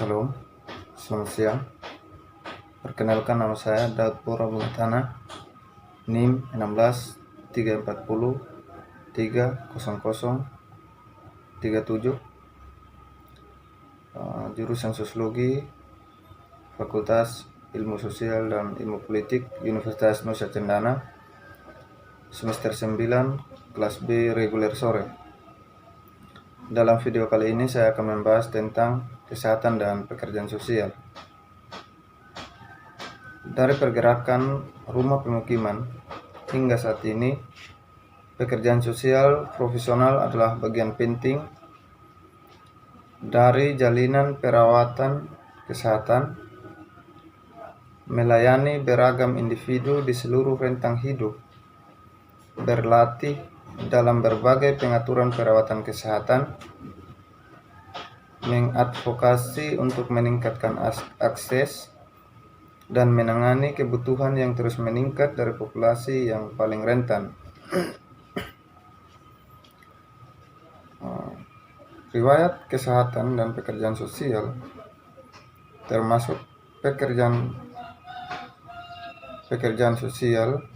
Shalom, selamat siang. Perkenalkan, nama saya Daud Pura Bungatana, NIM 16 340 300 37, jurusan Sosiologi, Fakultas Ilmu Sosial dan Ilmu Politik, Universitas Nusa Cendana, semester 9, kelas B reguler sore. Dalam video kali ini saya akan membahas tentang kesehatan dan pekerjaan sosial. Dari pergerakan rumah pemukiman hingga saat ini, pekerjaan sosial profesional adalah bagian penting dari jalinan perawatan kesehatan, melayani beragam individu di seluruh rentang hidup, berlatih dalam berbagai pengaturan perawatan kesehatan, mengadvokasi untuk meningkatkan akses, dan menangani kebutuhan yang terus meningkat dari populasi yang paling rentan. Riwayat kesehatan dan pekerjaan sosial termasuk pekerjaan sosial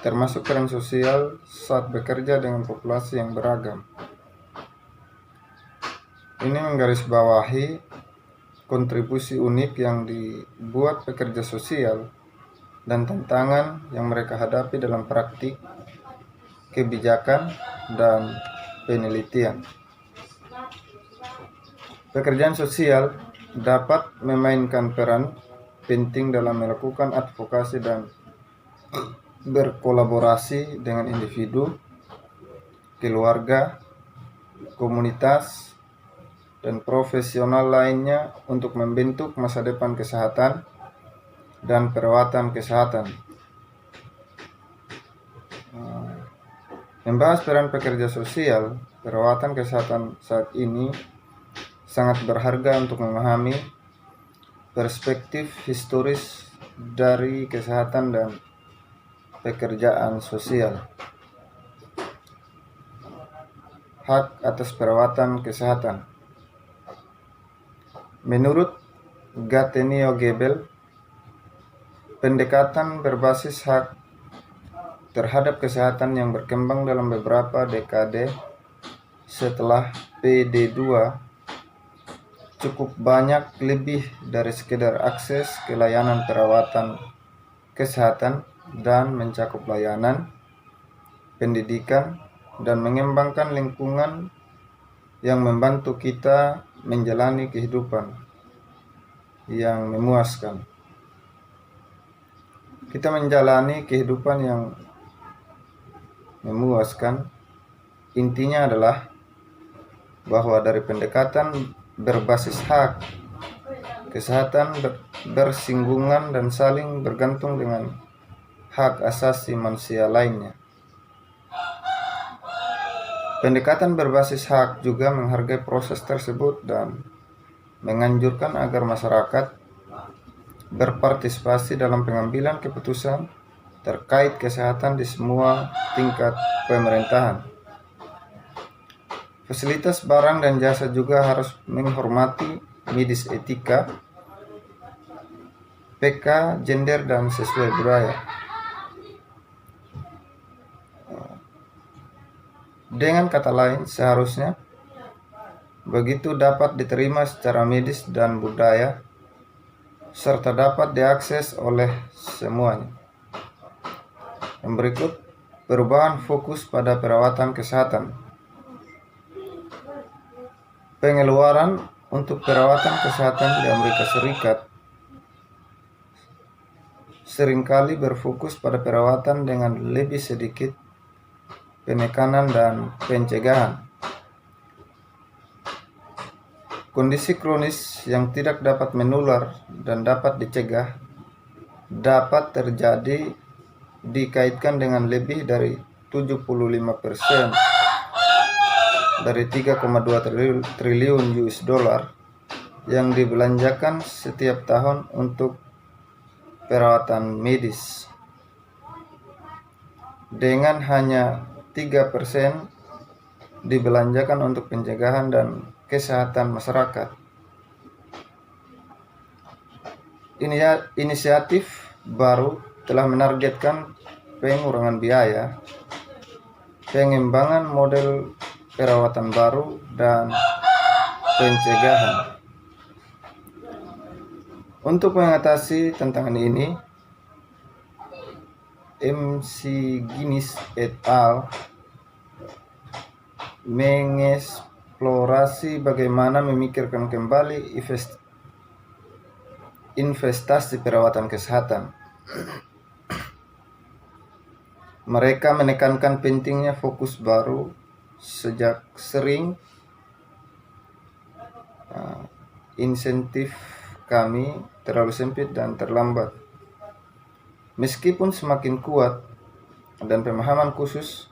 termasuk peran sosial saat bekerja dengan populasi yang beragam. Ini menggarisbawahi kontribusi unik yang dibuat pekerja sosial dan tantangan yang mereka hadapi dalam praktik, kebijakan, dan penelitian. Pekerjaan sosial dapat memainkan peran penting dalam melakukan advokasi dan berkolaborasi dengan individu, keluarga, komunitas, dan profesional lainnya untuk membentuk masa depan kesehatan dan perawatan kesehatan. Membahas peran pekerja sosial, perawatan kesehatan saat ini sangat berharga untuk memahami perspektif historis dari kesehatan dan pekerjaan sosial. Hak atas perawatan kesehatan. Menurut Gatenio Gebel, pendekatan berbasis hak terhadap kesehatan yang berkembang dalam beberapa dekade setelah PD2 cukup banyak lebih dari sekedar akses ke layanan perawatan kesehatan dan mencakup layanan, pendidikan, dan mengembangkan lingkungan yang membantu kita menjalani kehidupan yang memuaskan. Kita menjalani kehidupan yang memuaskan, intinya adalah bahwa dari pendekatan berbasis hak, kesehatan bersinggungan dan saling bergantung dengan hak asasi manusia lainnya. Pendekatan berbasis hak juga menghargai proses tersebut dan menganjurkan agar masyarakat berpartisipasi dalam pengambilan keputusan terkait kesehatan di semua tingkat pemerintahan. Fasilitas barang dan jasa juga harus menghormati medis etika, PK, gender, dan sesuai budaya. Dengan kata lain, seharusnya begitu dapat diterima secara medis dan budaya, serta dapat diakses oleh semuanya. Yang berikut, perubahan fokus pada perawatan kesehatan. Pengeluaran untuk perawatan kesehatan di Amerika Serikat seringkali berfokus pada perawatan dengan lebih sedikit penekanan dan pencegahan. Kondisi kronis yang tidak dapat menular dan dapat dicegah dapat terjadi dikaitkan dengan lebih dari 75% dari 3,2 triliun US dollar yang dibelanjakan setiap tahun untuk perawatan medis. Dengan hanya 3% dibelanjakan untuk pencegahan dan kesehatan masyarakat. Inisiatif baru telah menargetkan pengurangan biaya, pengembangan model perawatan baru, dan pencegahan. Untuk mengatasi tantangan ini, MC Guinness et al. Mengeksplorasi bagaimana memikirkan kembali investasi perawatan kesehatan. Mereka menekankan pentingnya fokus baru sejak sering insentif kami terlalu sempit dan terlambat. Meskipun semakin kuat dan pemahaman khusus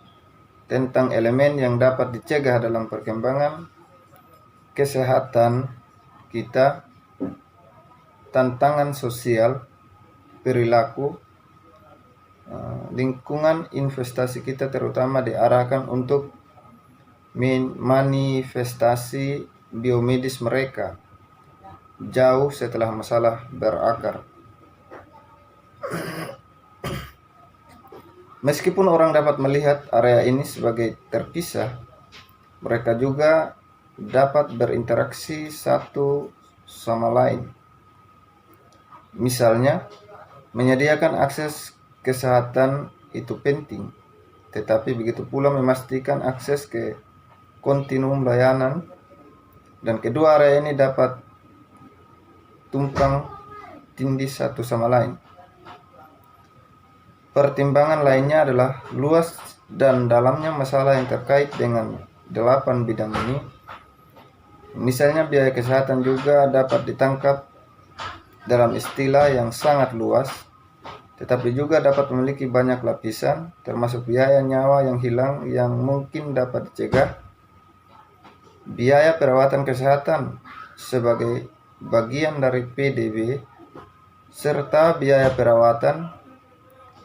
tentang elemen yang dapat dicegah dalam perkembangan kesehatan kita, tantangan sosial, perilaku, lingkungan investasi kita terutama diarahkan untuk manifestasi biomedis mereka jauh setelah masalah berakar. Meskipun orang dapat melihat area ini sebagai terpisah, mereka juga dapat berinteraksi satu sama lain. Misalnya, menyediakan akses kesehatan itu penting, tetapi begitu pula memastikan akses ke kontinuum layanan, dan kedua area ini dapat tumpang tindih satu sama lain. Pertimbangan lainnya adalah luas dan dalamnya masalah yang terkait dengan 8 bidang ini. Misalnya biaya kesehatan juga dapat ditangkap dalam istilah yang sangat luas, tetapi juga dapat memiliki banyak lapisan, termasuk biaya nyawa yang hilang yang mungkin dapat dicegah, biaya perawatan kesehatan sebagai bagian dari PDB, serta biaya perawatan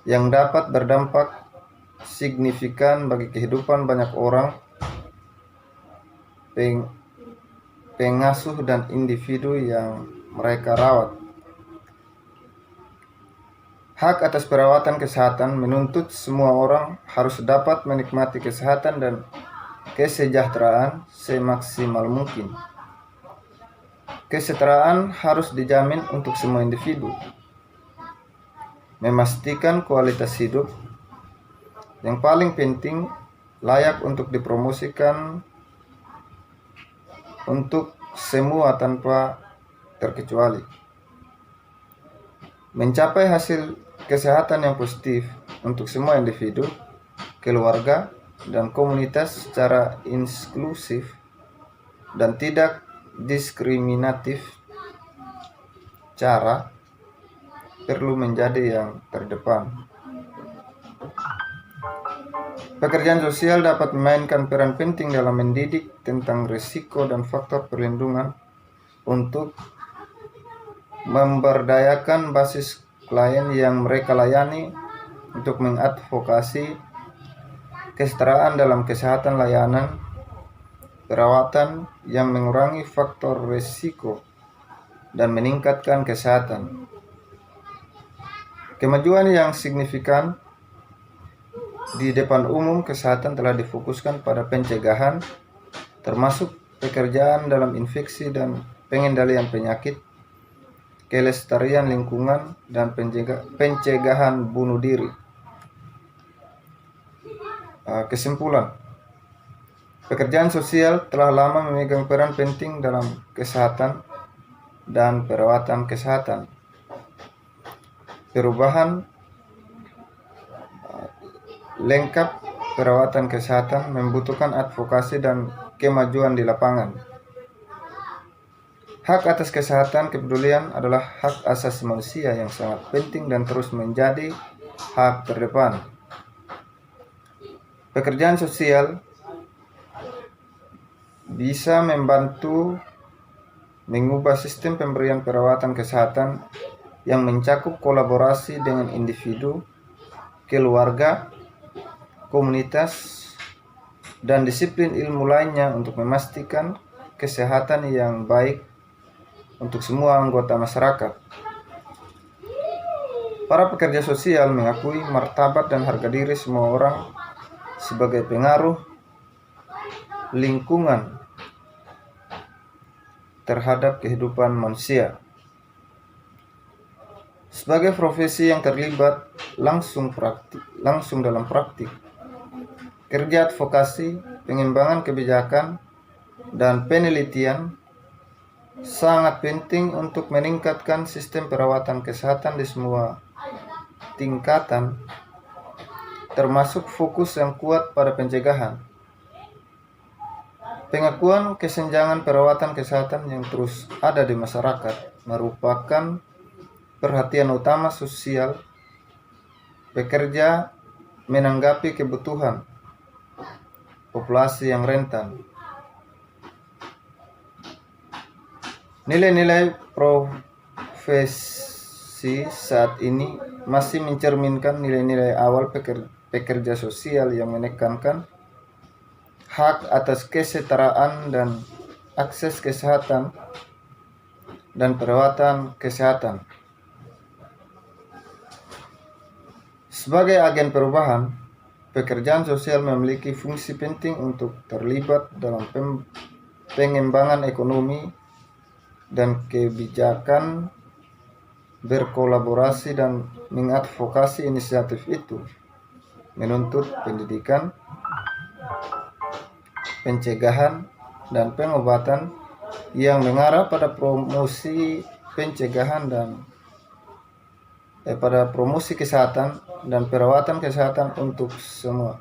yang dapat berdampak signifikan bagi kehidupan banyak orang, pengasuh dan individu yang mereka rawat. Hak atas perawatan kesehatan menuntut semua orang harus dapat menikmati kesehatan dan kesejahteraan semaksimal mungkin. Kesejahteraan harus dijamin untuk semua individu. Memastikan kualitas hidup yang paling penting layak untuk dipromosikan untuk semua tanpa terkecuali. Mencapai hasil kesehatan yang positif untuk semua individu, keluarga, dan komunitas secara inklusif dan tidak diskriminatif cara perlu menjadi yang terdepan. Pekerjaan sosial dapat memainkan peran penting dalam mendidik tentang risiko dan faktor perlindungan untuk memberdayakan basis klien yang mereka layani untuk mengadvokasi kesetaraan dalam kesehatan layanan perawatan yang mengurangi faktor risiko dan meningkatkan kesehatan. Kemajuan yang signifikan di depan umum kesehatan telah difokuskan pada pencegahan, termasuk pekerjaan dalam infeksi dan pengendalian penyakit, kelestarian lingkungan, dan pencegahan bunuh diri. Kesimpulan, pekerjaan sosial telah lama memegang peran penting dalam kesehatan dan perawatan kesehatan. Perubahan lengkap perawatan kesehatan membutuhkan advokasi dan kemajuan di lapangan. Hak atas kesehatan kepedulian adalah hak asasi manusia yang sangat penting dan terus menjadi hak terdepan. Pekerjaan sosial bisa membantu mengubah sistem pemberian perawatan kesehatan yang mencakup kolaborasi dengan individu, keluarga, komunitas, dan disiplin ilmu lainnya untuk memastikan kesehatan yang baik untuk semua anggota masyarakat. Para pekerja sosial mengakui martabat dan harga diri semua orang sebagai pengaruh lingkungan terhadap kehidupan manusia. Sebagai profesi yang terlibat langsung dalam praktik, kerja advokasi, pengembangan kebijakan, dan penelitian sangat penting untuk meningkatkan sistem perawatan kesehatan di semua tingkatan, termasuk fokus yang kuat pada pencegahan. Pengakuan kesenjangan perawatan kesehatan yang terus ada di masyarakat merupakan perhatian utama sosial pekerja menanggapi kebutuhan populasi yang rentan. Nilai-nilai profesi saat ini masih mencerminkan nilai-nilai awal pekerja sosial yang menekankan hak atas kesetaraan dan akses kesehatan dan perawatan kesehatan. Sebagai agen perubahan, pekerjaan sosial memiliki fungsi penting untuk terlibat dalam pengembangan ekonomi dan kebijakan, berkolaborasi dan mengadvokasi inisiatif itu, menuntut pendidikan, pencegahan, dan pengobatan yang mengarah pada promosi pencegahan dan pada promosi kesehatan dan perawatan kesehatan untuk semua.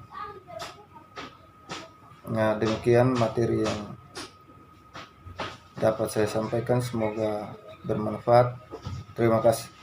Nah, demikian materi yang dapat saya sampaikan, semoga bermanfaat. Terima kasih.